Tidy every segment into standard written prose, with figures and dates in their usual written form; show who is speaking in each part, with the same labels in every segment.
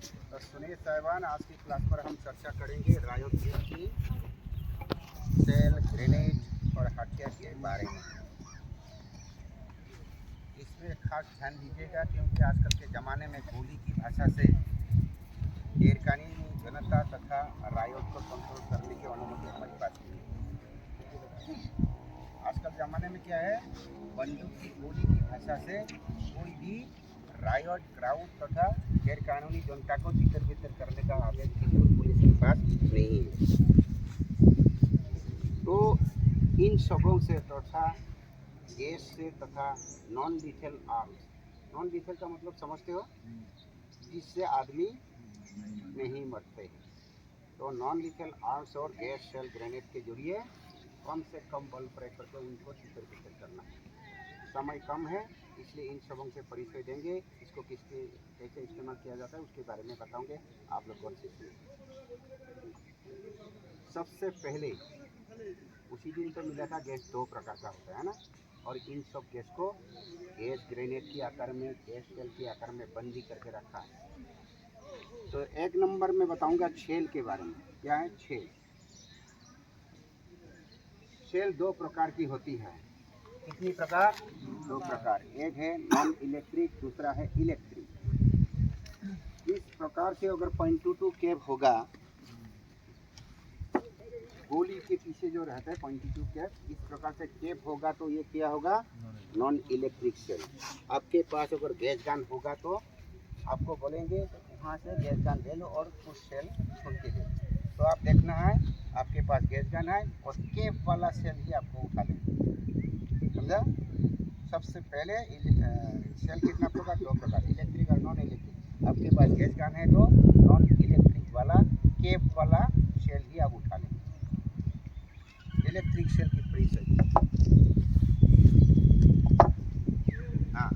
Speaker 1: तो सुनील साहिबान, आज की क्लास पर हम चर्चा करेंगे रायोट की सेल, ग्रेनेड और हथियार के बारे में। इसमें खास ध्यान दीजिएगा क्योंकि आजकल के ज़माने में गोली की भाषा से गैरकानूनी जनता तथा रायोट को कंट्रोल करने की अनुमति हमारी पास नहीं है। आजकल ज़माने में क्या है, बंदूक की गोली की भाषा से कोई भी रायोट, क्राउड तथा गैरकानूनी जनता को तितर बितर करने का आदेश बिल्कुल पुलिस के पास नहीं है। तो इन सबों से तथा गैस से तथा non lethal arms, non lethal का मतलब समझते हो, जिससे आदमी नहीं मरते हैं। तो नॉन लीथल आर्म्स और गैस सेल ग्रेनेड के जरिए कम से कम बल प्रयोग करके उनको तितर बितर करना है। समय कम है, इसलिए इन सबों से परिचय देंगे। इसको कैसे इस्तेमाल किया जाता है उसके बारे में बताऊंगे, आप लोग कौन से सुनिए। सबसे पहले उसी दिन तो मिला था, गैस दो प्रकार का होता है ना, और इन सब गैस को गैस ग्रेनेड के आकार में, गैस सेल के आकार में बंदी करके रखा है। तो एक नंबर में बताऊंगा छेल के बारे में। क्या है छेल? सेल दो प्रकार की होती है। कितनी प्रकार? दो प्रकार। एक है नॉन इलेक्ट्रिक, दूसरा है इलेक्ट्रिक। इस प्रकार से अगर .22 कैप होगा, गोली के पीछे जो रहता है .22 कैप, इस प्रकार से कैप होगा तो ये क्या होगा? Non electric cell. आपके पास अगर गैस गन होगा तो आपको बोलेंगे वहाँ से गैस गन ले लो और कुछ सेल छोड़ के दे। तो आप देखना है आपके पास गैस गन है और कैप वाला सेल ही आपको उठा लेंगे, समझा? सबसे पहले सेल कितना प्रकार? दो प्रकार, इलेक्ट्रिक और नॉन इलेक्ट्रिक। आपके पास गैस गन है तो नॉन इलेक्ट्रिक वाला कैप वाला सेल ही आप उठा लेंगे। इलेक्ट्रिक सेल की परिचय। हाँ,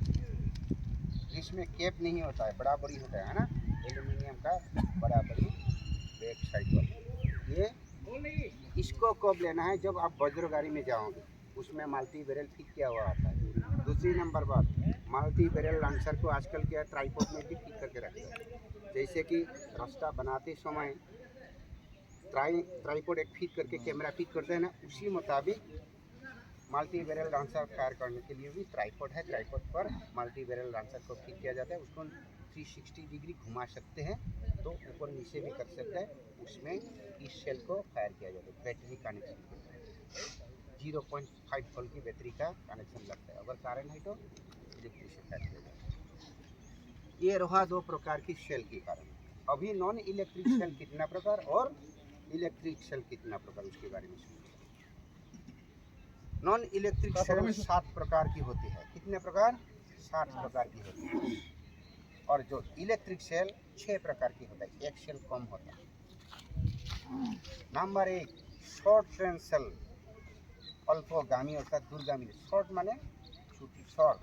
Speaker 1: इसमें कैप नहीं होता है, बराबरी होता है ना, एल्यूमिनियम का बराबरी बैक साइड पर। ये इसको कब लेना है? जब आप वज्र गाड़ी में जाओगे, उसमें मल्टी बैरल फिट किया हुआ आता है। दूसरी नंबर बात, मल्टी बैरल लॉन्चर को आजकल क्या ट्राइपॉड में भी फिट करके रखते हैं। जैसे कि रास्ता बनाते समय ट्राइपॉड एक फिट करके कैमरा फिट करते हैं ना, उसी मुताबिक मल्टी बैरल लॉन्चर फायर करने के लिए भी ट्राइपॉड है। ट्राइपॉड पर मल्टी बैरल लॉन्चर को फिट किया जाता है। उसको 360 डिग्री घुमा सकते हैं, तो ऊपर नीचे भी कर सकते हैं। उसमें इस सेल को फायर किया जाता है। बैटरी कनेक्शन 0.5 वोल्ट की बैटरी का कनेक्शन लगता है। अगर कारण है तो इलेक्ट्रिक से फायर किया जाता है। ये रहा दो प्रकार की सेल के कारण। अभी नॉन इलेक्ट्रिक सेल कितना प्रकार और इलेक्ट्रिक सेल कितना प्रकार, उसके बारे में सुनिए। नॉन इलेक्ट्रिक सेल 7 प्रकार की होती है। कितने प्रकार? 7 प्रकार की होती है। और जो इलेक्ट्रिक सेल 6 प्रकार की होता है, एक सेल कम होता है। नंबर 1, शॉर्ट रेंज सेल, अल्पगामी अर्थात दूरगामी। शॉर्ट माने छोटी, शॉर्ट,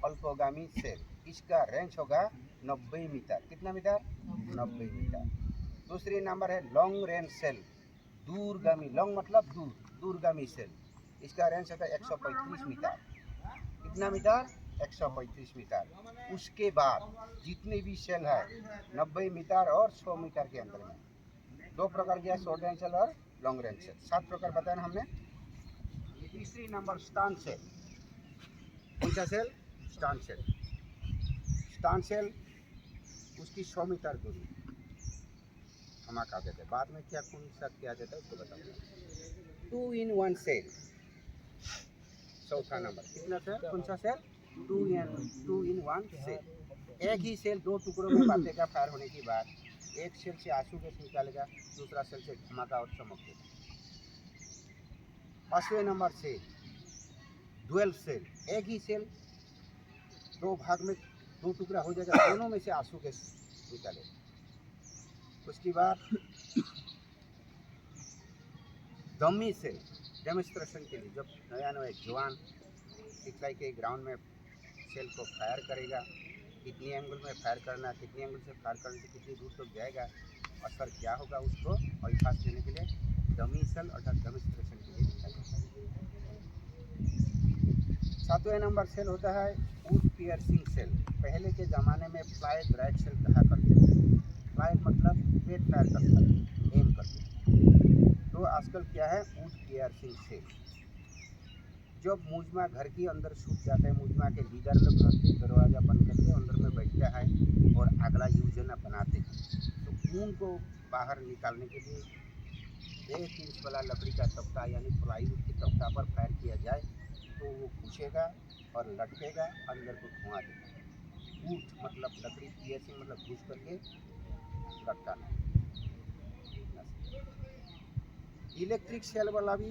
Speaker 1: अल्पगामी सेल। इसका रेंज होगा 90 मीटर। कितना मीटर? 90 मीटर। दूसरी नंबर है लॉन्ग रेंज सेल, दूरगामी। लॉन्ग मतलब दूर, दूरगामी सेल। इसका रेंज होता है 135 मीटर। कितना मीटर? 135 मीटर। उसके बाद जितने भी सेल है 90 मीटर और 100 मीटर के अंदर में। दो प्रकार के शॉर्ट रेंज सेल और लॉन्ग रेंज सेल। 7 प्रकार बताया ना हमने। तीसरी नंबर स्टान सेल। कौन सा सेल? स्टान सेल। स्टान सेल उसकी 100 मीटर दूरी धमाका देते हैं। बाद में क्या कौन सा किया जाता है उसको बताऊंगा। 2 in 1 सेल, चौथा नंबर। कितना सेल? कौन सा सेल? 2 in 1 cell. एक ही सेल दो टुकड़ों में बांटेगा। फायर होने के बाद एक सेल से आंसू गैस निकालेगा, दूसरा सेल से धमाका और चमक देगा। 5वें नंबर से डुअल सेल। एक ही सेल दो भाग में, दो टुकड़ा हो जाएगा, दोनों में से आंसू गैस निकालेगा। उसके बाद डमी सेल, डेमोन्स्ट्रेशन के लिए। जब नया नया जवान सिखलाई के ग्राउंड में सेल को फायर करेगा, कितनी एंगल में फायर करना, कितनी एंगल से फायर करने से कितनी दूर तक जाएगा, असर क्या होगा, उसको अभ्यास देने के लिए डमी सेल अर्थात डेमोन्स्ट्रेशन के लिए लिखा जाता है। 7वें नंबर सेल होता है वुड पियर्सिंग सेल। पहले के ज़माने में फ्लाई ब्राइट सेल कहा करते थे। आजकल क्या है, वुड पियर्सिंग सेल। जब मुजमा घर के अंदर छूट जाता है, मुजमा के लीडर लोग घर के दरवाज़ा बंद करके अंदर में बैठता है और अगला योजना बनाते हैं, तो ऊन को बाहर निकालने के लिए 1 इंच वाला लकड़ी का तख्ता यानी प्लाईवुड के तख्ता पर फायर किया जाए तो वो घुसेगा और लटकेगा, अंदर को धुआं देगा। वुड मतलब लकड़ी, पियर्सिंग मतलब घुस करके लटकाना। इलेक्ट्रिक सेल वाला भी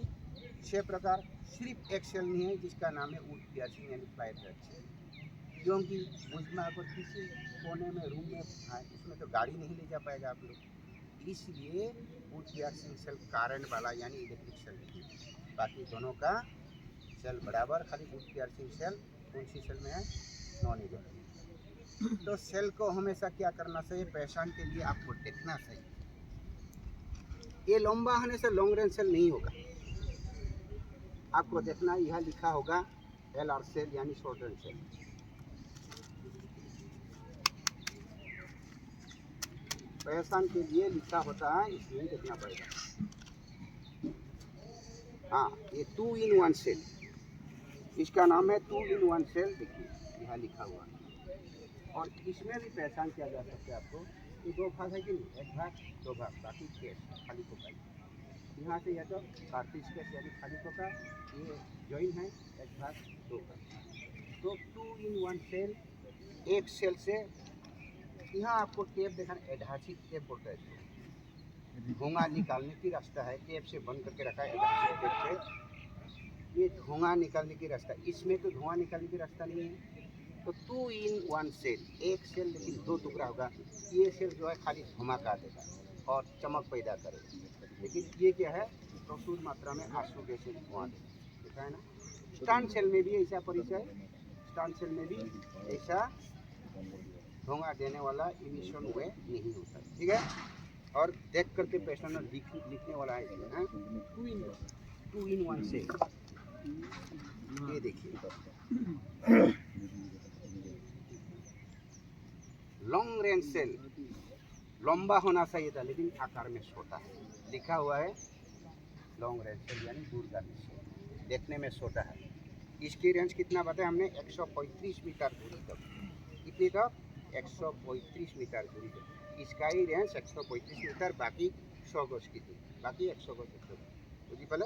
Speaker 1: 6 प्रकार, सिर्फ एक सेल नहीं है जिसका नाम है वुड पियर्सिंग यानी फ्लाई थ्रेड सेल। क्योंकि मुझमें अगर किसी कोने में रूम में उसमें तो गाड़ी नहीं ले जा पाएगा आप लोग, इसलिए वुड पियर्सिंग सेल करंट वाला यानी इलेक्ट्रिक सेल नहीं है। बाकी दोनों का सेल बराबर, खाली वुड पियर्सिंग सेल कौन सी सेल में है, नॉन इलेक्ट्रिक। तो सेल को हमेशा क्या करना चाहिए, पहचान के लिए आपको देखना चाहिए। ये लंबा होने से लॉन्ग रेंज सेल नहीं होगा, आपको देखना यह लिखा होगा LR सेल यानी शॉर्ट रेंज सेल। पहचान के लिए लिखा होता है, इसमें देखना पड़ेगा। हाँ, ये 2 in 1 सेल, इसका नाम है 2 in 1 सेल। देखिए यहाँ लिखा हुआ है, और इसमें भी पहचान किया जा सकता है आपको। ये 2 भाग है कि नहीं, 1 भाग 2 भाग, बाकी केस खाली कोका। यहाँ से यह तो कार्टिज केस यानी खाली कोका, ये जॉइन है 1 भाग 2 भाग। तो 2 in 1 सेल, एक सेल से यहाँ आपको टेप देखना, एडहासिव टेप बोलता है इसको। धुआं निकालने की रास्ता है, टेप से बंद करके रखा है एडहासिव टेप से। ये धुआं निकालने की रास्ता, इसमें तो धुआं निकालने की रास्ता नहीं है। तो 2 in 1 सेल, एक सेल लेकिन 2 टुकड़ा होगा। ये सेल जो है खाली धमाका देगा और चमक पैदा करेगा, लेकिन ये क्या है, प्रचुर मात्रा में आंसू जैसे धुआं देगा, देखा है ना। स्टैंड सेल में भी ऐसा परिचय, स्टैंड सेल में भी ऐसा धुआं देने वाला इमिशन वे नहीं होता, ठीक है। और देख करके पेशेंट लिखने वाला है इसमें, है 2 in 1 सेल। ये देखिए लॉन्ग रेंज सेल, लंबा होना चाहिए था लेकिन आकार में छोटा है, लिखा हुआ है लॉन्ग रेंज सेल यानी दूरगामी सेल, देखने में छोटा है। इसकी रेंज कितना बताया हमने, 135 मीटर दूरी तक। कितनी तक, 135 मीटर दूरी तक। इसका ही रेंज 135 मीटर, बाकी 100 गज की दूरी, बाकी 100 गज बुझी पहले।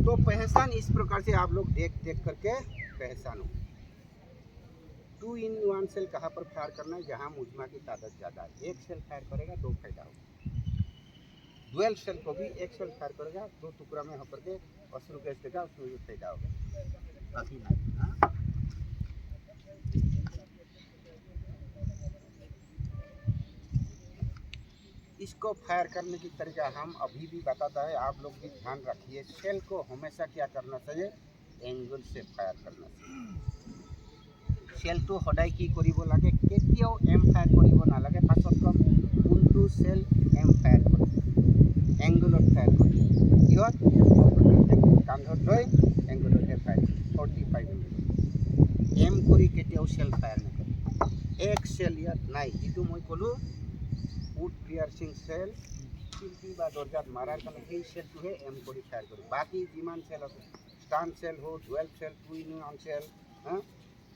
Speaker 1: तो पहचान इस प्रकार से आप लोग देख करके पहचानो। 2 in 1 सेल कहाँ पर फायर करना है, जहाँ मुजमा की तादाद ज़्यादा है। एक सेल फायर करेगा 2 फायदा होगा। डुअल सेल को भी एक सेल फायर करेगा 2 टुकड़ा में होकर के अश्रु गैस देगा, उसमें भी फायदा होगा, बाकी नहीं। हाँ, इसको फायर करने की तरीका हम अभी भी बताता है, आप लोग भी ध्यान रखिए। सेल को हमेशा क्या करना चाहिए, एंगल से फायर करना चाहिए। सेल तो सदाय की करिब लागे, केतियाओ एम फायर करिब नालागे, पाछतकम कोनটো सेल एम फायर करिब, एंगलत फायर करिब। किहत कांधत লৈ एंगलत फायर 45 एंगल एम करि केतियाओ सेल फायर नकरे। एक सेल यात नाइ, जितु मैं कलो वुड पियर्सिंग सेल, खिड़की बा दरजात मारार कारण এই সেলটোহে এম কৰি ফায়াৰ কৰে। বাকি যিমান সেল আছে, স্টান সেল हो, ডুৱেল সেল, 2 in 1 सेल, हाँ,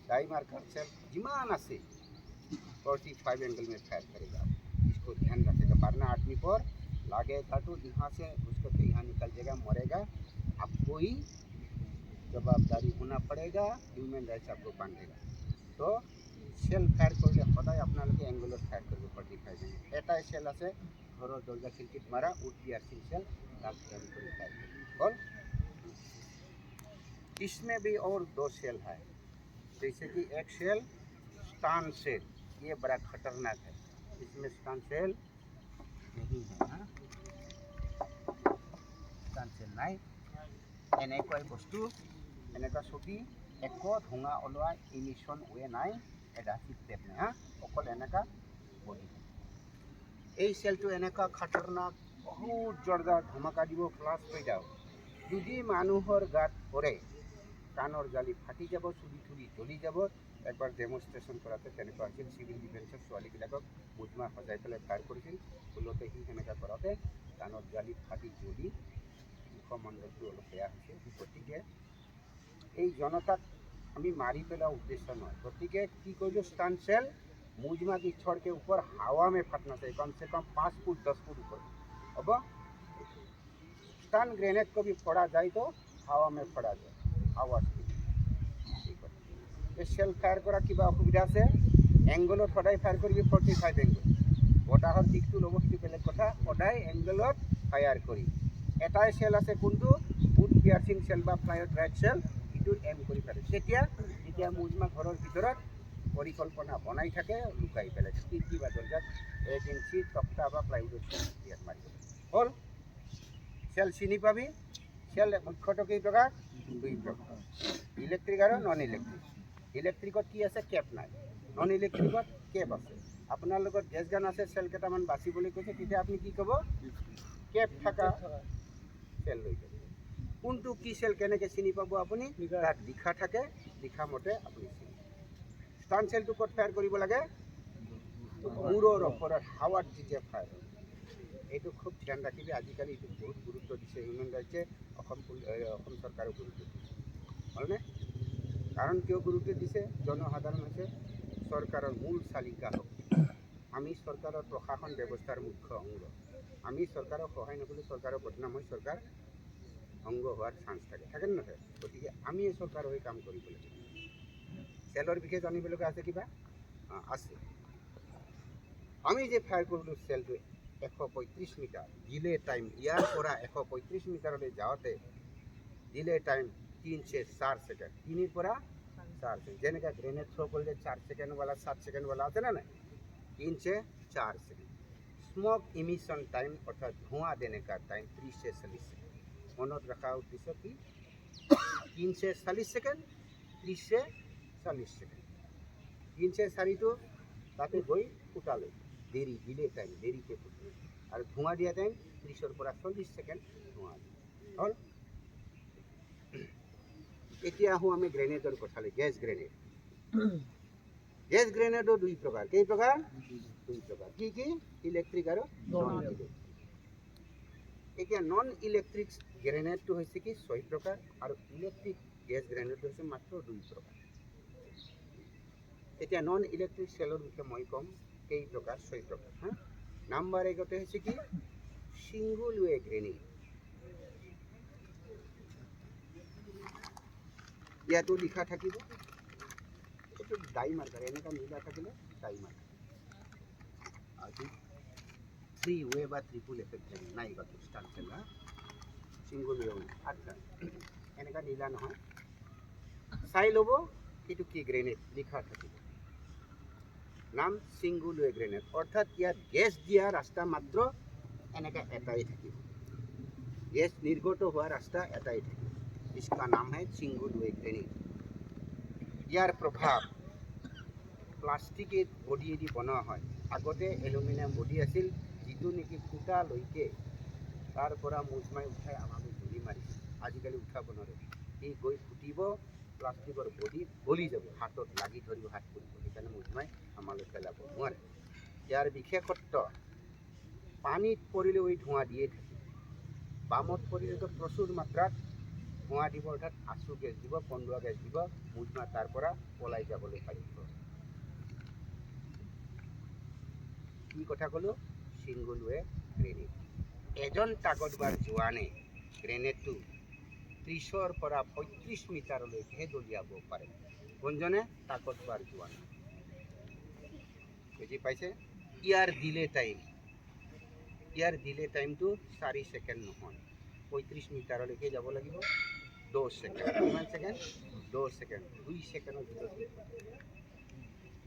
Speaker 1: डाई मार्कर सेल जिमान আছে 45 एंगल में फायर करेगा। इसको ध्यान रखेगा, वरना आदमी पर लागेगा तो यहाँ से उसको तो यहाँ निकल जाएगा, मरेगा, आपको ही जवाबदारी होना पड़ेगा, ह्यूमन राइट्स आपको बांधेगा। तो सेल फायर करले सदाय आपनालोके एंगलत फायर करिब 45 एंगल। एटाई सेल आछे घरर दरजा खिड़कीत मारा वुड पियर्सिंग सेल, ताक एम करि फायर करिब। इसमें भी और 2 सेल है, जैसे कि एक सेल स्टान सेल, ये बड़ा खतरनाक है, इसमें स्टान सेल नहीं है। हाँ, स्टान सेल नहीं, এনেকুৱাই বস্তু, এনেকুৱা ছবি একো ধোঁৱা ওলোৱা ইমিশ্যন ৱে নাই, এডাচিভ টেপ নাই। হা, অকল এনেকুৱা বডি। এই সেলটো এনেকুৱা খতৰনাক, বহুত জোৰদাৰ ধমাকা দিব, ফ্লাছ পেলাব। যদি মানুহৰ গাত পৰে কাণৰ জালি ফাটি যাব, চুলি তুলি জ্বলি যাব, একবাৰ ডেমনষ্ট্ৰেশ্যন কৰাতে তেনেকুৱা হৈছিল চিভিল ডিফেন্সৰ ছোৱালীবিলাকক মুজমা সজাই পেলাই ফায়াৰ কৰিছিল ভুলতে সি সেনেকুৱা কৰাতে কাণত জালি ফাটি জ্বলি মুখমণ্ডলটো অলপ বেয়া হৈছে গতিকে এই জনতাক আমি मारी पेला उद्देश्य नয় गतिके की कहिलो स्टन सेल मुजमा की छड़ के ऊपर हवा में फटना चाहिए कम से कम 5 फुट 10 फुट ऊपर अब स्टन ग्रेनेड को भी फोड़ा जाए तो हवा में फोड़ा जाए आवाज ये सेल फायर करा किबा असुविधा আছে एंगलत सदाय फायर करिबि 45 एंगल বতাহৰ দিকটো লব সেইটো বেলেগ কথা সদায় এংগলত ফায়াৰ কৰি এটাই সেল আছে কোনটো ফুট পিয়ার্সিং সেল বা ফ্লাইট রাইট সেল ইটো এম কৰি পাৰে তেতিয়া মুজমা ঘৰৰ ভিতৰত পৰিকল্পনা বনাই থাকে লুকাই পেলাই খিৰিকী বা দরজাত 1 ইঞ্চি তক্তা বা প্লাইউড ইয়াত মাৰি হ'ল সেল চিনি পাবি সেল মুখ্যতঃ কেই প্ৰকাৰ দুই প্ৰকাৰ ইলেক্ট্ৰিক আৰু নন ইলেক্ট্ৰিক ইলেক্ট্ৰিকত কি আছে কেপ নাই নন ইলেক্ট্ৰিকত কেপ আছে আপোনাৰ লগত গেছ গান আছে সেল কেইটামান বাচিবলৈ কৈছে তেতিয়া আপুনি কি ক'ব কেপ থাকা সেল লৈ যাব কোনটো কি সেল কেনেকৈ চিনি পাব আপুনি তাত লিখা থাকে লিখা মতে আপুনি চিনি স্টান সেলটো ক'ত ফায়াৰ কৰিব লাগে মূৰৰ ওপৰত হাৱাত যেতিয়া ফায়াৰ এইটো খুব ধ্যান ৰাখিবি আজিকালি এইটো বহুত গুৰুত্ব দিছে হিউমেন ৰাইটছে অসম চৰকাৰে গুৰুত্ব দিছে হয়নে কাৰণ কিয় গুৰুত্ব দিছে জনসাধাৰণ হৈছে চৰকাৰৰ মূল চালিকা শক্তি আমি চৰকাৰৰ প্ৰশাসন ব্যৱস্থাৰ মুখ্য অংগ আমি চৰকাৰক সহায় নকৰিলে চৰকাৰৰ বদনাম হৈ চৰকাৰ অংগ হওয়ার চান্স থাকে না থাকে গতিকে আমি এই চৰকাৰৰ হৈ কাম কৰিব লাগিব সেলৰ বিষয়ে জানিবলগা আছে কিবা আছে আমি যে ফায়াৰ কৰিলোঁ সেলটো 135 মিটাৰ ডিলে টাইম ইয়াৰ পৰা 135 মিটাৰলৈ যাওঁতে ডিলে টাইম 3 से 4 सेकेंड 3 পৰা 4 सेकेंड যেনেকৈ গ্রেনেড থ্রো কৰিলে 4 सेकेंड वाला 7 सेकेंड वाला আছে না 3 से 4 सेकेंड स्मोक इमिशन टाइम अर्थात धुआं देने का टाइम 30 से 40 सेकेंड मनत रखा उद्देश्य की 3 से 40 सेकेंड 30 से 40 सेकेंड 3 से 4 तो ताते गई फुटाले देरी डिले टाइम देरी के फुटे और धुआं दिया टाइम 30 পৰা 40 सेकेंड धुआं हल এতিয়া আহোঁ আমি গ্রেনেডৰ কথালৈ গেছ গ্রেনেডৰ দুই প্ৰকাৰ কেই প্ৰকাৰ দুই প্ৰকাৰ কি কি ইলেক্ট্ৰিক আৰু নন ইলেক্ট্ৰিক এতিয়া নন ইলেক্ট্ৰিক গ্রেনেডটো হৈছে কি 6 প্ৰকাৰ আৰু ইলেক্ট্ৰিক গেছ গ্রেনেডটো হৈছে মাত্ৰ 2 প্ৰকাৰ এতিয়া নন ইলেক্ট্ৰিক সেলৰ বিষয়ে মই কম কেই প্ৰকাৰ 6 প্ৰকাৰ হা নাম্বাৰ 1 হৈছে কি সিঙ্গল ওয়ে গ্রেনেড ইয়াতো লিখা থাকিব এইটো ডাই মাৰ্কাৰ এনেকা নীলা থাকিলে ডাই মাৰ্কাৰ আজি 3 ওয়ে বা ট্রিপল এফেক্ট নাই গত স্টান সেল সিঙ্গল ওয়ে আচ্ছা এনেকা নীলা নহয় চাই ল'ব এইটো কি গ্রেনেড লিখা থাকিব নাম সিঙ্গল ওয়ে গ্রেনেড অর্থাৎ ইয়াত গেছ দিয়া রাস্তা মাত্র এনেকা এটাই থাকিব গেছ নির্গত হওয়া রাস্তা এটাই থাকিব इसका नाम है सिंगल वे ग्रेनेड यार प्रभाव प्लास्टिकेर बडी बना है आगते एलुमिनियम बडी आसिल जितु नेকি फुटा लैके तार পৰা मुजमाई उठाई आमाक गुली मारि आजिकाली उठाब नरे इ गई फुटिब प्लास्टिकर बडी गली যাব हाथत লাগি ধৰিব हाथ পৰিব সেইকাৰণে मुजमाई আমালৈ পেলাব নোৱাৰে ইয়াৰ বিশেষত্ব পানীত পৰিলে ওই ধোঁৱা দিয়ে থাকে বামত পৰিলে তো প্রচুর মাত্রাত ধোঁৱা দিব অৰ্থাৎ আঁচু গেছ দিব কন্দুৱা গেছ দিব মুজমা তাৰ পৰা পলাই যাবলৈ পাৰিব কি কথা ক'লো সিঙ্গল ওয়ে গ্রেনেড এজন তাগতবাৰ জোৱানে গ্রেনেডটো 30 পৰা 35 মিটাৰলৈকে দলিয়াব পাৰে কোনজনে তাগতবাৰ জোৱান বুজি পাইছে ইয়াৰ দিলে টাইমটো 4 সেকেন্ড নহয় 35 মিটাৰলৈকে যাব লাগিব 2 सेकेंड किमान सेकेंड 2 सेकेंड 2 सेकेंडर ভিতৰত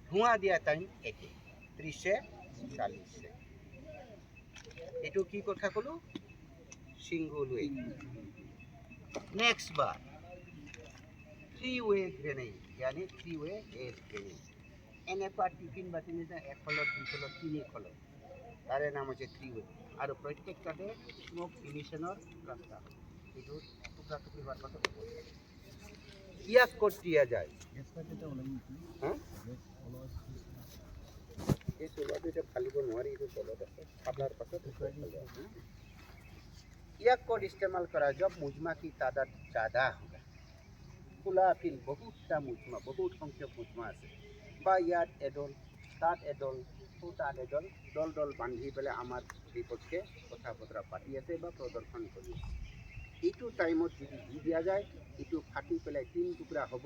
Speaker 1: ধোঁৱা দিয়া টাইম একে 30 से 40 से एटू की कथा कलो सिंगल वे नेक्स्ट बार 3 वे ग्रेनेड यानी 3 वे एज ग्रेनेड এনেকুৱা টিফিন বাতি নিচিনা এখলত দুখলত তিনিখলত তাৰে নাম হৈছে 3 वे আৰু প্ৰত্যেকটাতে স্মোক ইমিশনৰ ৰাস্তা এইটো টুকুৰা টুকুৰি হোৱাৰ পাছত ইয়াক ক'ত দিয়া যায় এই চোলাটো এতিয়া ফালিব নোৱাৰি এইটো তলত আছে ফালাৰ পাছত ইয়াক ক'ত इस्तेमाल करा जब मुजमा की तादाद ज़्यादा होगा খোলা ফিল বহুতটা মুজমা বহুত সংখ্যক মুজমা আছে বা ইয়াত এডল তাত এডল তাত এডল দল দল বান্ধি পেলাই আমাৰ বিপক্ষে কথা বতৰা পাতি আছে বা প্ৰদৰ্শন কৰি আছে এইটো টাইমত যদি দি দিয়া যায় এইটো ফাটি পেলাই 3 টুকুৰা হ'ব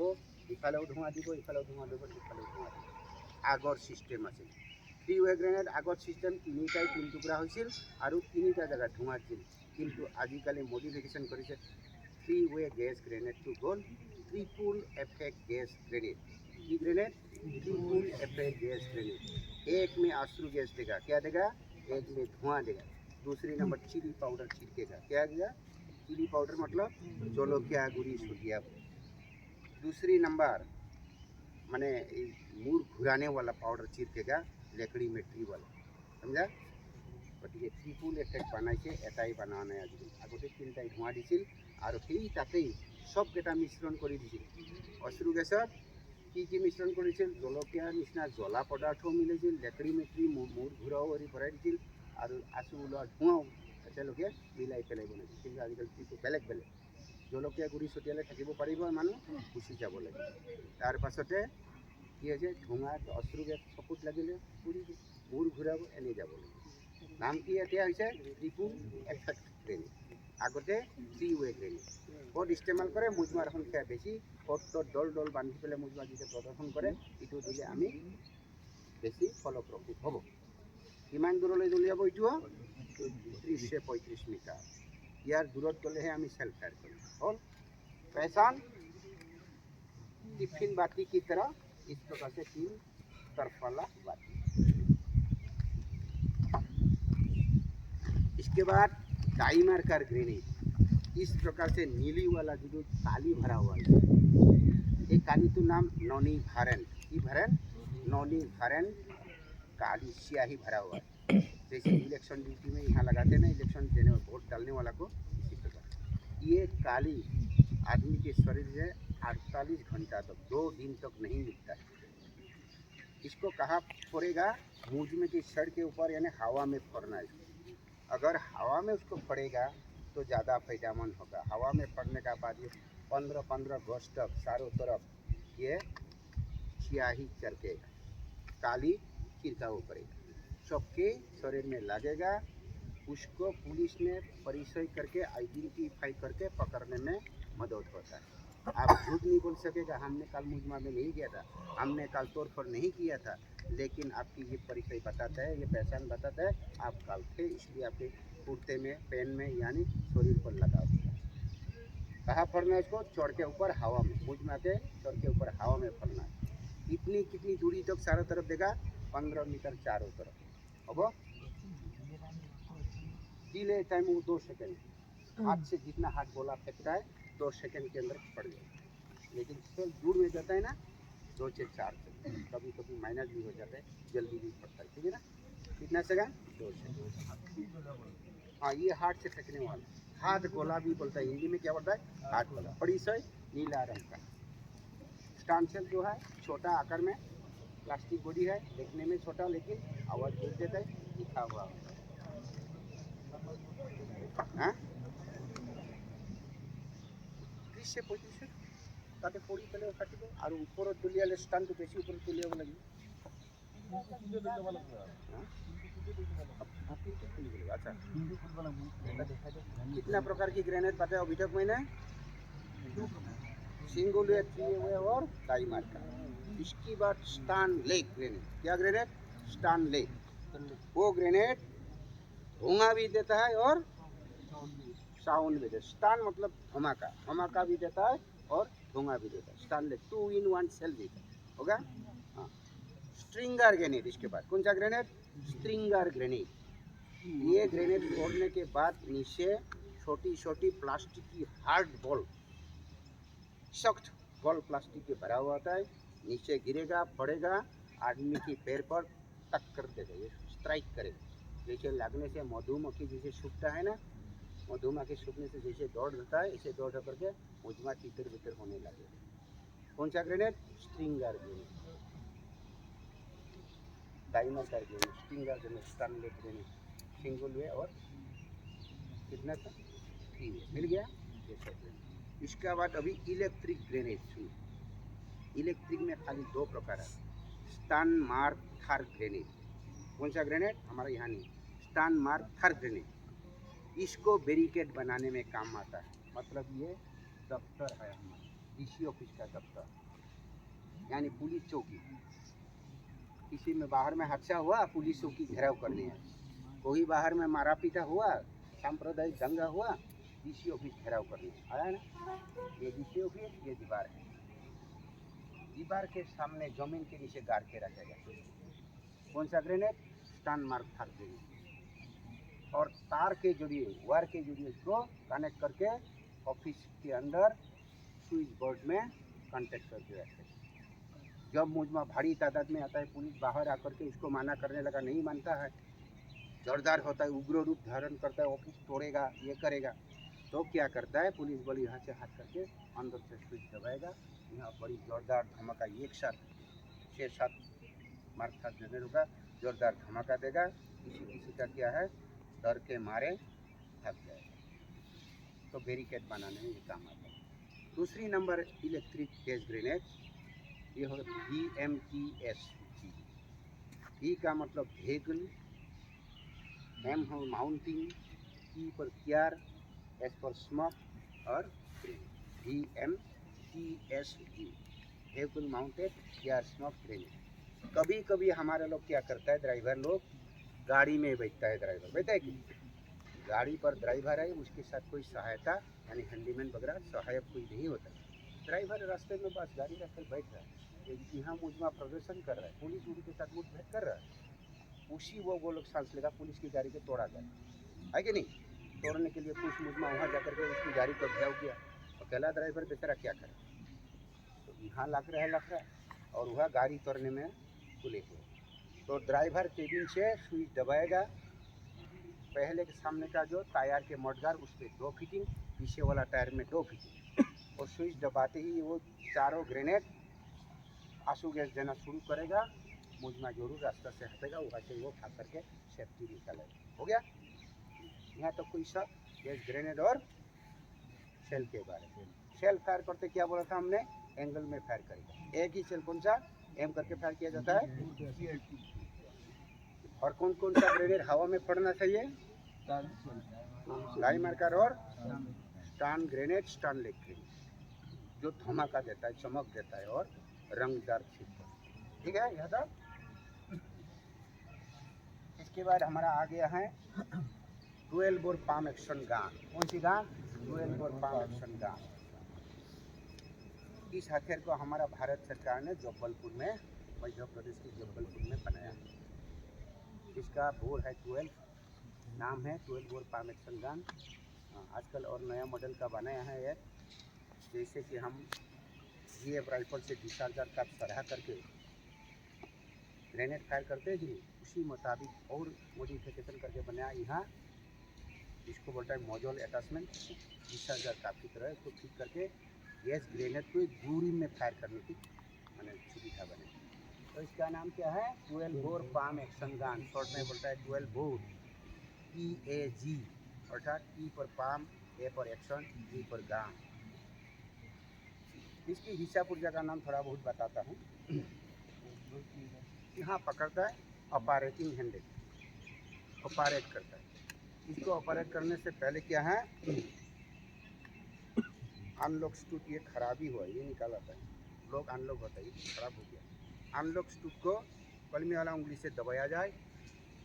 Speaker 1: ইফালেও ধোঁৱা দিব ইফালেও ধোঁৱা দিব ইফালেও ধোঁৱা দিব আগৰ ছিষ্টেম আছিল 3 ৱে গ্ৰেনেড আগৰ ছিষ্টেম তিনিটাই 3 টুকুৰা হৈছিল আৰু তিনিটা জেগাত ধোঁৱা দিছিল কিন্তু আজিকালি মডিফিকেশ্যন কৰিছে 3 way gas grenade two goal triple effect gas grenade की grenade triple effect gas grenade एक में आश्रू गैस देगा क्या देगा एक में धुआं देगा दूसरी नंबर चिली पाउडर छिड़केगा क्या देगा चिली पाउडर मतलब जलकिया गुड़ी सुटिया दूसरी नंबर माने मूर घुराने वाला पाउडर छिड़केगा लकड़ी मिट्टी वाला समझा गति ट्रिपल इफेक्ट बनाइছে এটাই বানা নাই আজি আগতে তিনটাই ধোঁৱা দিছিল আৰু সেই তাতেই সবকেইটা মিশ্ৰণ কৰি দিছিল অশ্ৰু গেছত কি মিশ্ৰণ কৰিছিল জলকীয়াৰ নিচিনা জ্বলা পদাৰ্থ মিলাইছিল লেকৰি মেট্ৰি মূৰ ঘূৰাও কৰি ভৰাই দিছিল আৰু আচু ওলোৱা ধোঁৱাও একেলগে মিলাই পেলাই বনাইছিল কিন্তু আজিকালি কিন্তু বেলেগ বেলেগ জলকীয়া গুড়ি ছটিয়ালে থাকিব পাৰিব মানুহ গুচি যাব লাগে তাৰ পাছতে কি হৈছে ধোঁৱাত অশ্ৰু গেছ চকুত লাগিলে পুৰি মূৰ ঘূৰাব এনেই যাব লাগে নাম কি এতিয়া হৈছে ট্ৰিপল ইফেক্ট গ্ৰেনেড আগতে 3 वे গ্ৰেনেড ক'ত ইস্তেমাল কৰে মুজমাৰ সংখ্যা বেছি ক'ত দল দল বান্ধি পেলাই মুজমা যেতিয়া প্ৰদৰ্শন কৰে এইটো দিলে আমি বেছি ফলপ্ৰসূ হ'ব কিমান দূৰলৈ দলিয়াব এইটো 30 से 35 মিটাৰ ইয়াৰ দূৰত গ'লেহে আমি সেল্ফ ফায়াৰ কৰিম হ'ল पहचान टिफिन बाती की तरह इस प्रकार से 3 तरफाला बाती इसके बाद टाइमर कर ग्रेनेड इस प्रकार से नीली वाला जो काली भरा हुआ है ये काली तो नाम नॉनी भरन की भरन नॉनी भरन काली स्याही भरा हुआ है जैसे इलेक्शन ड्यूटी में यहाँ लगाते हैं ना इलेक्शन देने वोट डालने वाला को इसी प्रकार ये काली आदमी के शरीर से 48 घंटा तक 2 दिन तक नहीं मिटता है इसको कहाँ फोड़ेगा मुजमे की सर के ऊपर यानी हवा में फोड़ना है अगर हवा में उसको पड़ेगा तो ज़्यादा फायदेमंद होगा हवा में पड़ने का बाद ये 15-15 गज तक चारों तरफ ये स्याही चरकेगा काली छिड़काव करेगा सबके शरीर में लगेगा उसको पुलिस ने परिचय करके आइडेंटिफाई करके पकड़ने में मदद होता है आप झूठ नहीं बोल सकेगा हमने कल मुजमा में नहीं किया था हमने कल तोड़फोड़ नहीं किया था लेकिन आपकी ये परिचय बताता है ये पहचान बताता है आप कल थे इसलिए आपके कुर्ते में पेन में यानी शरीर पर लगा हुआ कहाँ फड़ना है इसको चौड़ के ऊपर हवा में मुजमा के चौड़ के ऊपर हवा में फड़ना है इतनी कितनी दूरी तक चारों तरफ देगा 15 मीटर चारों तरफ अब डिले टाइम वो 2 सेकेंड हाथ से जितना हाथ गोला फेंकता है 2 सेकेंड के अंदर पड़ जाएगा लेकिन फिर दूर में जाता है ना 2 से 4 सेकेंड कभी कभी माइनस भी हो जाता है जल्दी भी पड़ता है ठीक है ना कितना सेकेंड 2 सेकेंड हाँ ये हाथ से फेंकने वाला हाथ गोला भी बोलता है हिंदी में क्या बोलता है हाथ गोला परिचय नीला रंग का स्टांसेल जो है छोटा आकार में प्लास्टिक बॉडी है देखने में छोटा लेकिन आवाज़ भेज देता है लिखा हुआ हाँ 30 से 35 তাতে পড়ি পেলে কাটিব আর উপরে তুলিয়ালে স্টানটো বেশি উপরে তুলিয়াব লাগিব अच्छा कितना प्रकार की ग्रेनेड पता है अभी तक मैंने सिंगल वे 3 वे और टाइमर का इसकी बात स्टान लेग ग्रेनेड क्या ग्रेनेड स्टान लेग वो ग्रेनेड धुआं भी देता है और साउंड भी देता है स्टान मतलब धमाका भी देता है और धुआं भी देता है स्टान लेग 2 in 1 सेल देता होगा हाँ स्ट्रिंगर ग्रेनेड इसके बाद कौन सा ग्रेनेड स्ट्रिंगर ग्रेनेड ये ग्रेनेड फोड़ने के बाद नीचे छोटी छोटी प्लास्टिक की हार्ड बॉल सख्त बॉल प्लास्टिक के भरा हुआ होता है नीचे गिरेगा पड़ेगा आदमी की पैर पर टक कर देगा ये स्ट्राइक करेगा जैसे लगने से मधुमक्खी जैसे सूखता है ना मधुमक्खी सूखने से जैसे दौड़ देता है इसे दौड़ करके मुजमा तीतर बितर होने लगेगा कौन सा grenade? Stinger grenade, diameter grenade, stinger grenade, stainless grenade, single way और कितना था? 3 वे। मिल गया ये सब ग्रेनेड। इसके बाद अभी इलेक्ट्रिक ग्रेनेड सुनिए। इलेक्ट्रिक में खाली 2 प्रकार है, स्टन मार्क थर ग्रेनेड। कौन सा ग्रेनेड? हमारा यहाँ नहीं, स्टन मार्क थर ग्रेनेड। इसको बैरिकेड बनाने में काम आता है। मतलब ये दफ्तर है हमारा, डीसी ऑफिस का दफ्तर, यानी पुलिस चौकी। किसी में बाहर में हादसा हुआ, पुलिस चौकी घेराव करने है। कोई बाहर में मारा पीटा हुआ, सांप्रदायिक दंगा हुआ, डीसी ऑफिस घेराव करने आया ना। ये डीसी ऑफिस, ये दीवार है। दीवार के सामने जमीन के नीचे गाड़ के रखेगा। कौन सा ग्रेनेड? स्टन मार्क थर ग्रेनेड। और तार के जरिए, वायर के जरिए इसको कनेक्ट करके ऑफिस के अंदर स्विच बोर्ड में कॉन्टेक्ट करके रखेगा। जब मुजमा भारी तादाद में आता है, पुलिस बाहर आकर के इसको माना करने लगा, नहीं मानता है, जोरदार होता है, उग्र रूप धारण करता है, ऑफिस तोड़ेगा, ये करेगा, तो क्या करता है, पुलिस बल यहाँ से हाथ करके अंदर से स्विच दबाएगा। यहाँ बड़ी जोरदार धमाका, एक साथ 6-7 मार्क था देने होगा, जोरदार धमाका देगा। किसी का क्या है, डर के मारे थक जाएगा। तो बैरिकेड बनाने में ये काम आता है। दूसरी नंबर इलेक्ट्रिक गैस ग्रेनेड, ये हो VMTS। ई का मतलब व्हीकल, एम हो माउंटिंग, ई पर क्यार, एस पर स्मोक और VMTS, vehicle mounted Kyar smoke grenade. कभी कभी हमारे लोग क्या करता है, ड्राइवर लोग गाड़ी में बैठता है, ड्राइवर बैठा है कि गाड़ी पर ड्राइवर है, उसके साथ कोई सहायता यानी हैंडीमैन वगैरह सहायक कोई नहीं होता। ड्राइवर रास्ते में बस गाड़ी रखकर बैठ रहा है, यहाँ मुजमा प्रदर्शन कर रहा है, पुलिस उनके साथ मुठभेड़ कर रहा है, उसी वो लोग सांस लेगा, पुलिस की गाड़ी को तोड़ा जाए, है कि नहीं? तोड़ने के लिए कुछ मुजमा वहाँ जाकर के उसकी गाड़ी को घेराव किया, अकेला ड्राइवर बेचारा क्या करे, तो यहाँ लग रहा है और वह गाड़ी तोड़ने में खुले हुए। तो ड्राइवर केबिन से स्विच दबाएगा, पहले के सामने का जो टायर के मडगार उस पर 2 फिटिंग, पीछे वाला टायर में 2 फिटिंग, और स्विच दबाते ही वो चारों ग्रेनेड आंसू गैस देना शुरू करेगा। मुझमा जरूर रास्ता से हटेगा, वहाँ से वो खा करके सेफ्टी निकालेगा। हो गया। यहाँ तो कोई सब गैस ग्रेनेड और सेल के बारे में। सेल फायर करते क्या बोला था हमने, एंगल में फायर करेगा। एक ही सेल कौन सा, एम करके फायर किया जाता है। और कौन कौन सा ग्रेनेड हवा में फोड़ना चाहिए, लाइन मार्कर और stun grenade, stun leg grenade, जो धमाका देता है, चमक देता है और रंगदार छिटका। ठीक है, यह था। इसके बाद हमारा आ गया है 12 बोर पाम एक्शन गन। कौन सी gun? 12 bore pump action gun. इस हथियार को हमारा भारत सरकार ने जबलपुर में, मध्य प्रदेश के जबलपुर में बनाया है। इसका बोर है 12, नाम है 12 बोर पाम एक्शन गन। आजकल और नया मॉडल का बनाया है ये, जैसे कि हम GF राइफल से डिस्चार्जर का सराह करके ग्रेनेड फायर करते हैं जी, उसी मुताबिक और मॉडिफिकेशन करके बनाया। यहाँ इसको बोलता है मॉड्यूल अटैचमेंट, डिस्चार्जर का की तरह इसको फिट करके गैस ग्रेनेड को दूरी में फायर करने की मैंने सुविधा बने। तो इसका नाम क्या है, 12 bore pump action gun, short में बोलता है 12 बोर, PAG, अर्थात E पर पाम, A पर एक्शन, G पर गन। इसकी हिस्सा पुर्जा का नाम थोड़ा बहुत बताता हूँ। यहाँ पकड़ता है, ऑपरेटिंग हैंडल, ऑपरेट करता है। इसको ऑपरेट करने से पहले क्या है, अनलॉक स्टूट, ये खराबी हुआ, ये निकाला था, लॉक अनलॉक होता है, ये खराब हो गया। अनलॉक स्टूट को कलमी वाला उंगली से दबाया जाए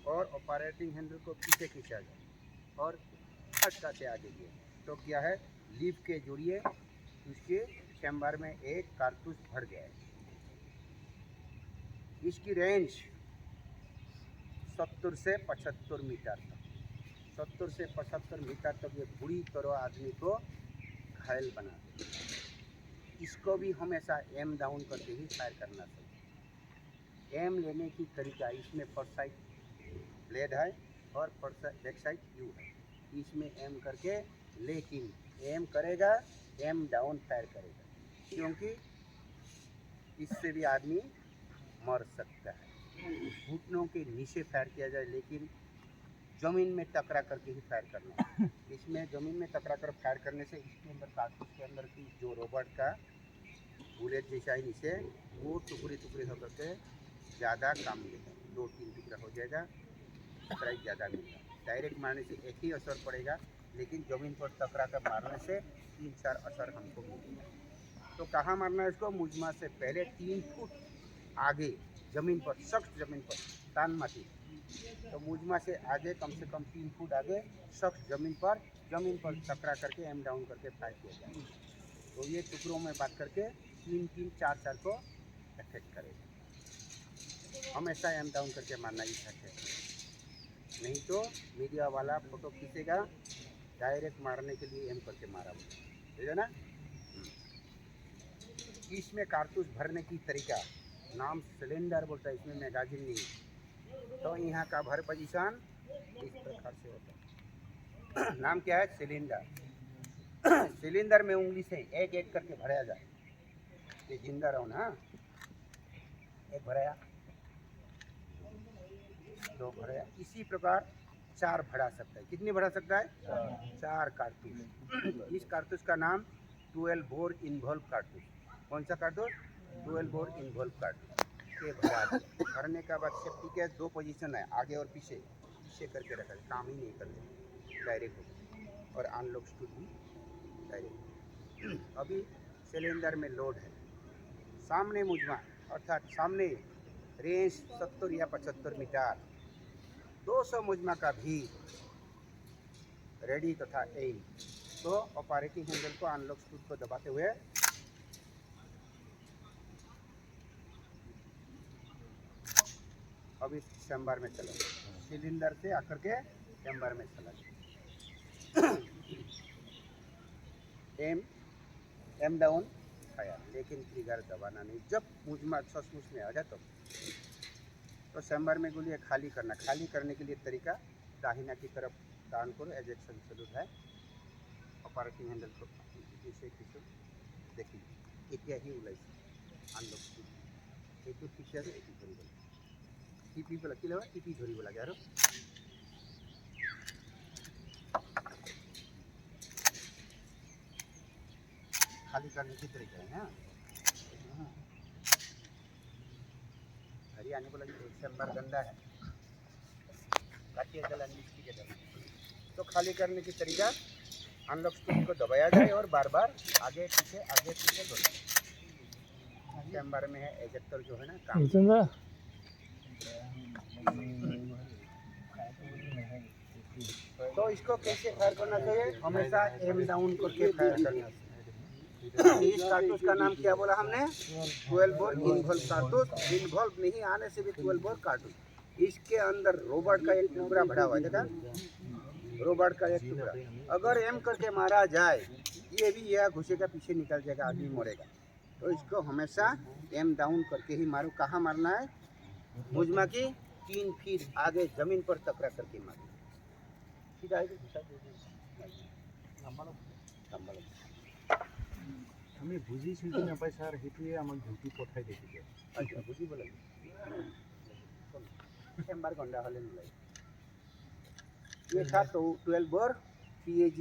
Speaker 1: और ऑपरेटिंग हैंडल को पीछे खींचा जाए और झटका से आगे दिए, तो क्या है, लीव के जरिए उसके चैम्बर में एक कारतूस भर गया है। इसकी रेंज 70 से 75 मीटर तक, 70 से 75 मीटर तक ये बुरी तरह आदमी को घायल बना दे। इसको भी हमेशा एम डाउन करके ही फायर करना चाहिए। एम लेने की तरीका, इसमें फर्स्ट साइड ब्लेड है और बैक साइड यू है, इसमें एम करके, लेकिन एम करेगा, एम डाउन फायर करेगा, क्योंकि इससे भी आदमी मर सकता है। घुटनों के नीचे फायर किया जाए, लेकिन ज़मीन में टकरा करके ही फायर करना है। इसमें ज़मीन में टकरा कर फायर करने से इसके अंदर कारतूस के अंदर की जो रबड़ का बुलेट जैसा ही नीचे वो टुकड़े टुकड़े होकर के ज़्यादा काम देगा। 2-3 टुकड़ा हो जाएगा, स्ट्राइक ज़्यादा मिलेगा। डायरेक्ट मारने से एक ही असर पड़ेगा, लेकिन ज़मीन पर टकरा कर मारने से 3-4 असर हमको मिलेगा। तो कहाँ मारना है इसको? मुजमा से पहले 3 फुट आगे ज़मीन पर, सख्त ज़मीन पर, तान माटी। तो मुजमा से आगे कम से कम 3 फुट आगे सख्त ज़मीन पर टकरा करके एम डाउन करके फायर किया जाए। तो ये टुकड़ों में बांट करके 3-3, 4-4 को इफेक्ट करेगा। हमेशा एम डाउन करके मारना ही है, नहीं तो मीडिया वाला फोटो खींचेगा, डायरेक्ट मारने के लिए एम करके मारा, ठीक है ना। इसमें कारतूस भरने की तरीका, नाम सिलेंडर बोलता है, इसमें मैगजीन नहीं। तो यहाँ का भर पोजीशन इस प्रकार से होता है। नाम क्या है? सिलेंडर। सिलेंडर में उंगली से एक एक करके भराया जाए। ये जिंदा रहो ना, एक भराया, 2 भराया, इसी प्रकार 4 भरा सकता है। कितनी भरा सकता है? 4 कारतूस। इस कारतूस का नाम 12 बोर इन्वॉल्व कारतूस। कौन सा कारतूस? 12 बोर इन्वॉल्व कारतूस। ये भरा दिया। भरने का बाद सेफ्टी के 2 पोजीशन है, आगे और पीछे करके रखा है, काम ही नहीं करते, डायरेक्ट हो। और अनलॉक स्टूल भी डायरेक्ट। अभी सिलेंडर में लोड है, सामने मुजमा अर्थात सामने रेंज 70 या 75 मीटर, 200 मुजमा का भी रेडी तथा एम। तो ऑपरेटिंग हैंडल को अनलॉक स्टूल को दबाते हुए अब इस चैम्बर में चला, सिलेंडर से आकर के चैम्बर में चला गया। एम डाउन आया, लेकिन ट्रिगर दबाना नहीं। जब मुजमा सचमुच में आ जाए तो चैम्बर में गोली खाली करना। खाली करने के लिए तरीका, दाहिना की तरफ टर्न करो, एजेक्शन सलूट है, ऑपरेटिंग हैंडल को पीछे खींचो, देखिए क्या ही उलाइस अनलॉक एक ठीक है। टीपी बोला कि टीपी धरी बोला यार, खाली करने की तरीका है। हरियाणा बोला चैम्बर गंदा है, काटिए जल की जगह। तो खाली करने की तरीका, अनलॉक स्टिक को दबाया जाए और बार बार आगे पीछे दबाया। चैम्बर में है एजेक्टर जो है ना काम। तो इसको कैसे फायर करना चाहिए? हमेशा एम डाउन करके फायर करना चाहिए। इस कारतूस का नाम क्या बोला हमने? 12 बोर इन्वॉल्व कारतूस। इन्वॉल्व नहीं आने से भी 12 बोर कारतूस। इसके अंदर रोबोट का एक टुकड़ा भरा हुआ है, देखा? रोबोट का एक टुकड़ा अगर एम करके मारा जाए, ये भी यह घुसेगा, पीछे निकल जाएगा, आदमी मरेगा। तो इसको हमेशा एम डाउन करके ही मारो। कहाँ मारना है? मुजमा की 3 फीट आगे जमीन पर टकरा करके मारो। सीधा है
Speaker 2: আমি বুঝিছিলোঁ নাপাই ছাৰ, সেইটোৱে আমাক ডিউটি পঠাই দিছিলে।
Speaker 1: আচ্ছা, বুঝি বলে चैम्बर गंदा होले नहीं। ये था तो 12 बोर PAG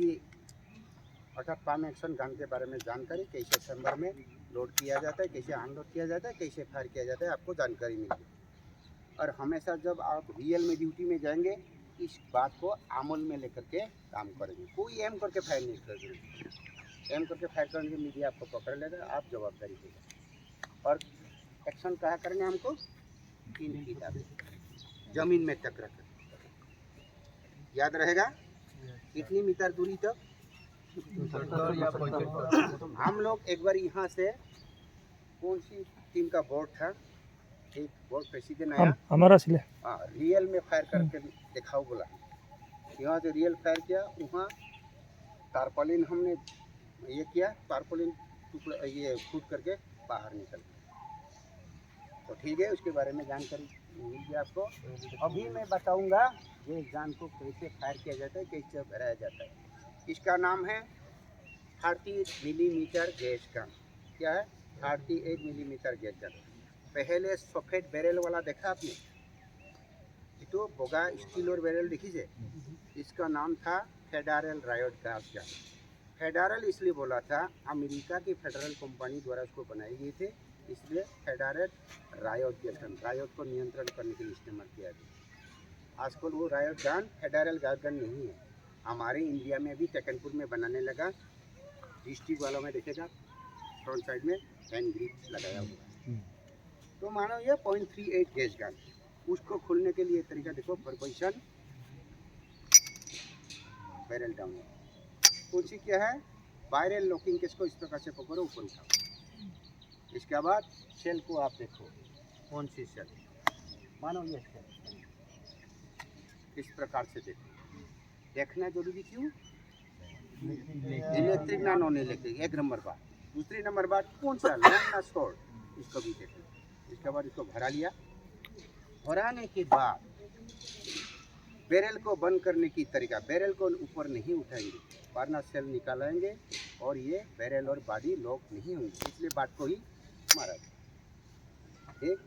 Speaker 1: अर्थात पाम एक्शन गन के बारे में जानकारी, कैसे चैम्बर में लोड किया जाता है, कैसे अनलोड किया जाता है, कैसे फायर किया जाता है, आपको जानकारी मिलेगी। और हमेशा जब आप रियल में ड्यूटी में जाएंगे, इस बात को अमल में लेकर के काम करेंगे। कोई एम करके फायर नहीं करेंगे। एम करके फायर करने के मीडिया आपको पकड़ लेगा, आप जवाबदारी देगा। और एक्शन कहा करेंगे हमको 3 फीट आगे जमीन में टकरा कर, याद रहेगा कितनी मीटर दूरी तक? हम लोग एक बार यहाँ से, कौन सी टीम का बोर्ड था, एक बोर्ड प्रेसिडेंट आया
Speaker 3: हमारा
Speaker 1: रियल में फायर करके दिखाओ बोला। यहाँ से रियल फायर किया, वहाँ टारपालिन हमने ये किया, टारपालिन टुकड़ा ये फूट करके बाहर निकल गया। तो ठीक है, उसके बारे में जानकारी मिल गया आपको। अभी मैं बताऊंगा ये गन को कैसे फायर किया जाता है, कैसे भराया जाता है। इसका नाम है 30 मिलीमीटर गैस गन। क्या है? 38 मिलीमीटर गेज गन। पहले सफेद बैरल वाला देखा आपने, तो बोगा स्टील और बैरल देखी जे, इसका नाम था federal riot gas gun. Federal इसलिए बोला था, अमेरिका की फेडरल कंपनी द्वारा उसको बनाई गई थी, इसलिए federal riot gas gun, riot को नियंत्रण करने के लिए इस्तेमाल किया गया। आजकल वो riot gun federal gas gun नहीं है, हमारे इंडिया में भी टेकनपुर में बनाने लगा। डिस्ट्रिक्ट वालों में देखेगा फ्रंट साइड में हैंड ग्रिप लगाया हुआ है। तो मानो ये 0.38 गेज गन, उसको खोलने के लिए तरीका देखो, परपोजिशन बैरल डाउन, कौन सी क्या है, बैरल लॉकिंग केस को इस प्रकार से पकड़ो, ऊपर उठाओ। इसके बाद सेल को आप देखो, कौन सी सेल, मानो ये सेल इस प्रकार से देखो। देखना जरूरी क्यों, इलेक्ट्रिक ना नॉन इलेक्ट्रिक, एक नंबर बात। दूसरी नंबर बात, कौन सा लॉन्ग ना शॉर्ट, इसको भी देखो। इसके बाद इसको भरा लिया, भराने के बाद बैरल को बंद करने की तरीका, बैरल को ऊपर नहीं उठाएंगे वरना सेल निकालेंगे और ये बैरल और बॉडी लॉक नहीं होंगे, इसलिए बात को ही मारा ठीक।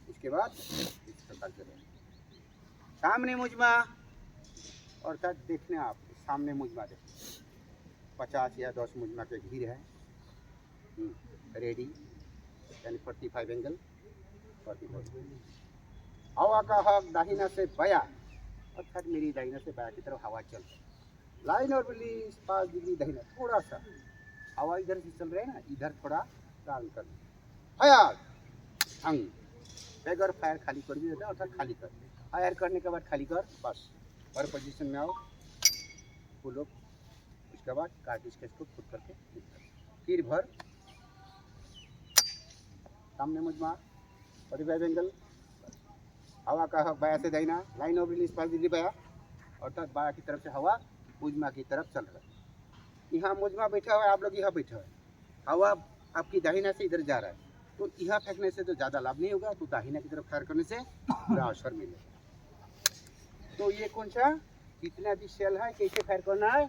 Speaker 1: इसके बाद इस प्रकार से सामने मुजमा, अर्थात देखने आप सामने मुजमा देखो, 50 या 10 मुजमा के घेर है, रेडी यानी 45 एंगल, 45। हवा का हक दाहिना से बाया, अर्थात मेरी दाहिना से बाया की तरफ हवा चल रही, लाइन और रिलीज 5 डिग्री दाहिना, थोड़ा सा हवा इधर से चल रहे हैं ना, इधर थोड़ा टर्न कर, फायर अंग बगैर फायर खाली कर भी देता है, अर्थात खाली कर, फायर करने के बाद खाली कर, बस हर पोजीशन में आओ, फुल अप। उसके बाद कार्टिज केस को खुद करके फिर भर, सामने मुजमा 45 एंगल, हवा का हक बाया से दाहिना, लाइन ऑफ रिलीज 5 डिग्री बाया, अर्थात बाया की तरफ से हवा मुजमा की तरफ चल रहा है। यहाँ मुजमा बैठा हुआ है, आप लोग यहाँ बैठा हुआ है, हवा आपकी दाहिना से इधर जा रहा है, तो यहाँ फेंकने से तो ज़्यादा लाभ नहीं होगा, तो दाहिना की तरफ फायर करने से पूरा असर मिलेगा। तो ये कौन सा, कितना भी सेल है, कैसे फायर करना है,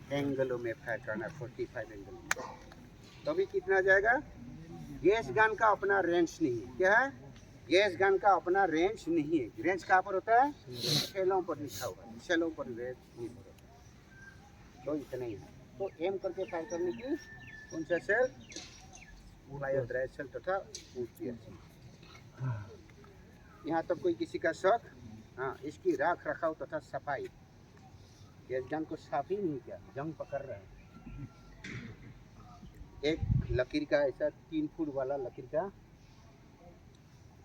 Speaker 1: एंगलों में फायर करना है, 45 एंगल में, तभी कितना जाएगा। गैस गन का अपना रेंज नहीं है, क्या है, गैस गन का अपना रेंज नहीं है। रेंज कहाँ पर होता है, सेलों पर लिखा हुआ है, सेलों पर रेंज नहीं होता, तो इतना ही है। तो एम करके फायर करने की कौन सा सेल, रायोट सेल तथा यहाँ तक कोई किसी का शक, हाँ, इसकी राख रखाव तथा सफाई, गैस गन को साफ ही नहीं किया, जंग पकड़ रहे हैं। एक लकीर का ऐसा 3 फुट वाला लकीर का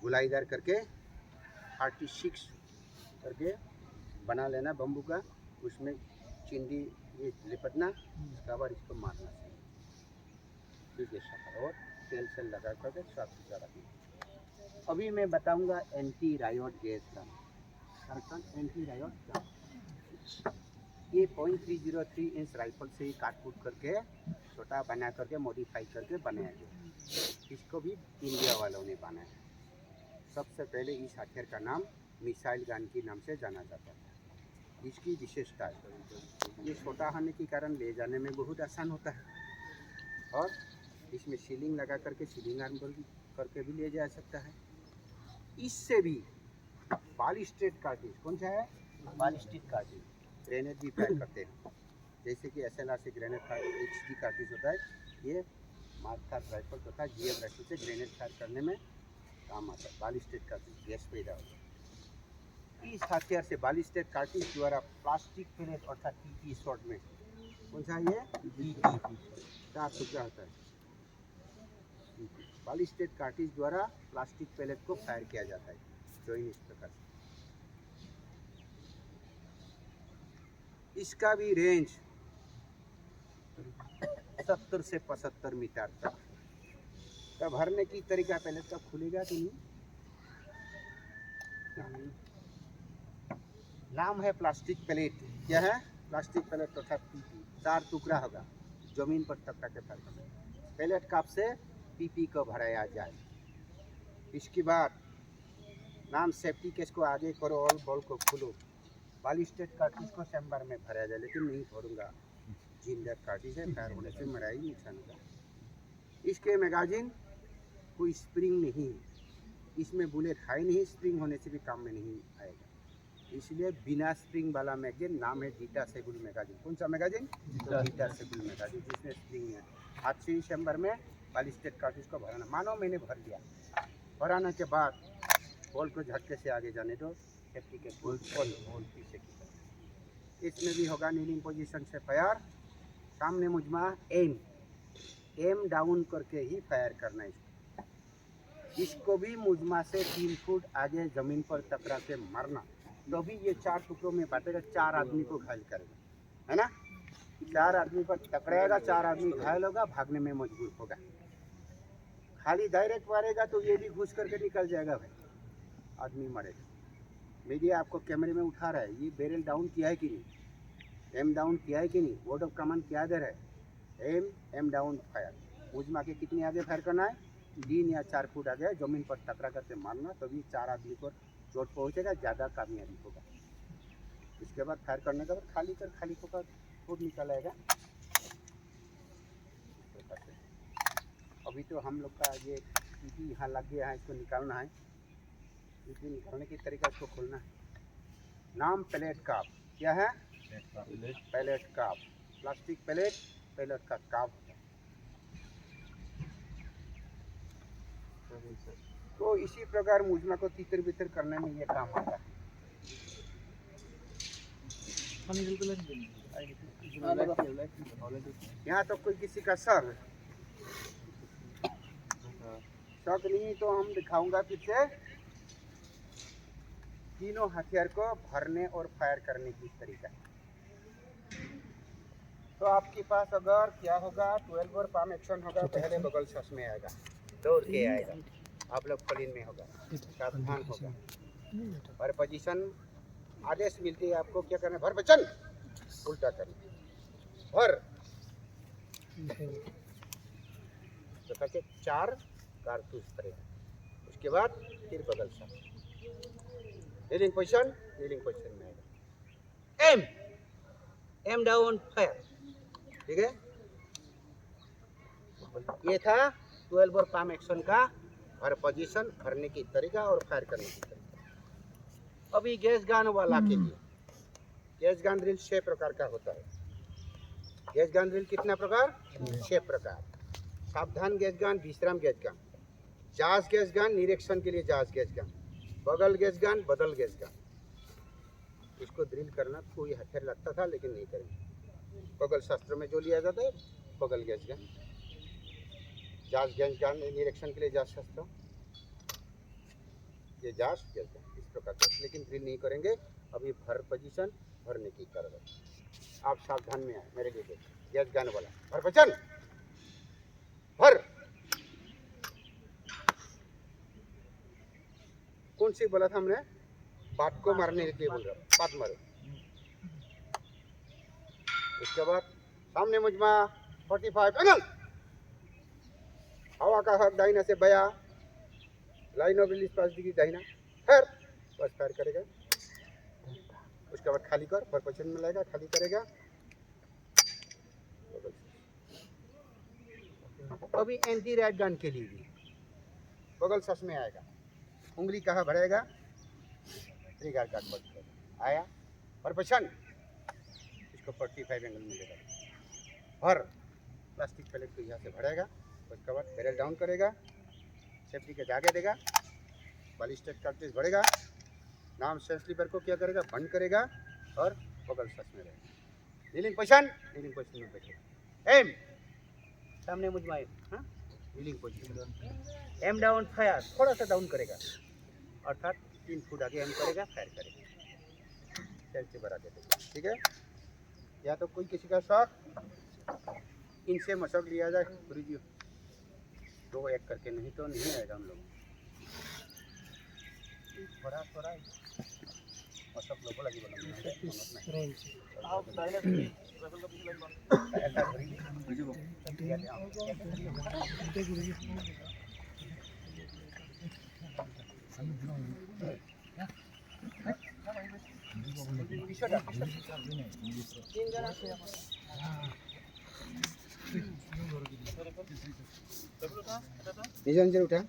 Speaker 1: गुलाईदार करके 36 करके बना लेना बम्बू का, उसमें चिंदी ये लिपटना, उसके बाद इसको मारना, ठीक है सफा, और तेल से लगा करके साफ सुथरा रखना। अभी मैं बताऊंगा anti riot gas gun, anti riot gun. ये 0.303 इंच राइफल से ही काट कूट करके छोटा बना करके मॉडिफाई करके बनाया गया, इसको भी इंडिया वालों ने बनाया। सबसे पहले इस हथियार का नाम मिसाइल गन के नाम से जाना जाता था। इसकी विशेषता है, ये छोटा होने के कारण ले जाने में बहुत आसान होता है, और इसमें सीलिंग लगा करके सीलिंग आर्म करके भी ले जा सकता है। इससे भी बालिस्टिक कार्टिज, कौन सा है, बालिस्टिक कार्टिज, ग्रेनेड भी फायर करते हैं, जैसे कि SLR से ग्रेनेड फायर HD कार्टिज होता है, ये मार्कर राइफल तथा GM राइफल से ग्रेनेड फायर करने में काम आता है। बालिस्टिक कार्टिज गैस पैदा होता है। इस हथियार से बालिस्टिक कार्टिज द्वारा प्लास्टिक पैलेट अर्थात PP शॉट में, कौन सा ये PP 4 टुकड़ा होता है, बालिस्टिक कार्टिज द्वारा प्लास्टिक पैलेट को फायर किया जाता है, जो इस प्रकार से। इसका भी रेंज 70 से 75 मीटर तक। तो भरने की तरीका, पहले तो खुलेगा कि नहीं, नाम है प्लास्टिक प्लेट, क्या है, प्लास्टिक प्लेट तथा PP 4 टुकड़ा होगा, जमीन पर टपका के फायर करना। प्लेट कप से PP को भराया जाए। इसके बाद नाम सेफ्टी केस को आगे करो और बॉल को खोलो, बालिस्टिक कार्टिज को चैम्बर में भरा जाए, लेकिन नहीं भरूंगा, जिंदा कार्टिज है, फायर होने से मेरा ही नुकसान होगा। इसके मैगजीन कोई स्प्रिंग नहीं है, इसमें बुलेट है नहीं, स्प्रिंग होने से भी काम में नहीं आएगा, इसलिए बिना स्प्रिंग वाला मैगजीन नाम है डिटैचेबल मैगजीन। कौन सा मैगजीन? डिटैचेबल मैगजीन, जिसमें स्प्रिंग है। आज से इस चैम्बर में बालिस्टेड कार्ट्रिज को भराना, मानो मैंने भर दिया, भराने के बाद बॉल को झटके से आगे जाने दो, सेफ्टी के बॉल पीछे की तरफ। इसमें भी होगा नीलिंग पोजीशन से फायर, सामने मुजमा एम डाउन करके ही फायर करना है इसको भी मुजमा से 3 फुट आगे जमीन पर टकरा के मारना, तो भी ये 4 टुकड़ों में बांटेगा, 4 आदमी को घायल करेगा, है ना। 4 आदमी पर टकराएगा, 4 आदमी घायल होगा, भागने में मजबूर होगा। खाली डायरेक्ट मारेगा तो ये भी घुस करके निकल जाएगा भाई, आदमी मरेगा। मीडिया आपको कैमरे में उठा रहा है, ये बैरल डाउन किया है कि नहीं, एम डाउन किया है कि नहीं, वर्ड ऑफ कमांड क्या दे रहा है, एम डाउन फायर। मुजमा के कितने आगे फायर करना है, 3 या 4 फुट आगे जमीन पर टकरा करके मारना, तभी 4 आदमी को चोट पहुंचेगा, ज़्यादा कामयाबी होगा। इसके बाद फायर करने के बाद खाली होकर फुट निकल आएगा। अभी तो हम लोग का ये ईटी यहाँ लग गया है, इसको निकालना है। ईटी निकालने की तरीका इसको खोलना है। नाम पैलेट काप, क्या है? पैलेट काप, प्लास्टिक पैलेट का काप। तो इसी प्रकार मुजमा को तितर बितर करने में ये काम आता है। यहाँ तो कोई किसी का सर शक नहीं, तो हम दिखाऊंगा पीछे तीनों हथियार को भरने और फायर करने की तरीका। तो आपके पास अगर क्या होगा, 12 बार पाम एक्शन होगा, पहले बगल सस में आएगा, दौड़ के आएगा, आप लोग फलीन में होगा, सावधान होगा। और पोजीशन आदेश मिलती है आपको, क्या करना है, भर बचन, उल्टा करना, भर, तो करके 4 कारतूस करेगा। उसके बाद फिर बगल से रीडिंग पोजीशन में आएगा, एम डाउन फायर, ठीक है। ये था 12 बार पाम एक्शन का हर पोजीशन, भरने की तरीका और फायर करने की तरीका। अभी गैस गन वाला के लिए गैस गन ड्रिल 6 प्रकार का होता है। गैस गन ड्रिल कितना प्रकार? 6 प्रकार। सावधान गैस गन, विश्राम गैस गन, जांच गैस गन, निरीक्षण के लिए जांच गैस गन, बगल गैस गन, बदल गैस गन। इसको ड्रिल करना कोई हथियार लगता था, लेकिन नहीं करेंगे। बगल शास्त्र में जो लिया जाता है बगल गैस गन, जांच गैस गन, निरीक्षण के लिए जांच शास्त्र, ये जांच गैस गन, इस प्रकार से। लेकिन ड्रिल नहीं करेंगे, अभी भर पोजीशन, भरने की कार्रवाई। आप सावधान में आए, मेरे लिए गैस गन वाला भर बचन, भर। कौन सी बोला था हमने? बात को मारने के लिए बोल रहा हूँ, बात मारो। उसके बाद सामने मुजमा 45 एंगल, हवा का हक दाहिना से बया, लाइन ऑफ रिलीज 5 डिग्री दाहिना, फिर बस फायर करेगा। उसके बाद खाली कर, पर पोजीशन में लाएगा, खाली करेगा। अभी एंटी राइट गन के लिए भी बगल सस में आएगा, उंगली कहाँ भरेगा, ट्रिगर का आया, पर पोजीशन, इसको 45 एंगल मिलेगा। भर, प्लास्टिक पैलेट को यहाँ से भरेगा, उसके बाद बैरल डाउन करेगा, सेफ्टी के जागे देगा, बालिस्टिक कार्ट्रिज भरेगा, नाम सेंस स्लीपर को क्या करेगा, बंद करेगा और बगल सस में रहेगा। रीलिंग पोजीशन में बैठेगा। एम सामने मुझमाए, हाँ, reeling position, aim down fire, थोड़ा सा डाउन करेगा, अर्थात 3 फुट आगे एम करेगा, फायर करेगा, सेंस स्लीपर आगे देगा, ठीक है। या तो कोई किसी का शौक, इनसे मशक लिया जाए गुरु जी, 2 एक करके, नहीं तो नहीं आएगा हम लोग। थोड़ा मशक लोगों लगी बना निजाम जरूर उठा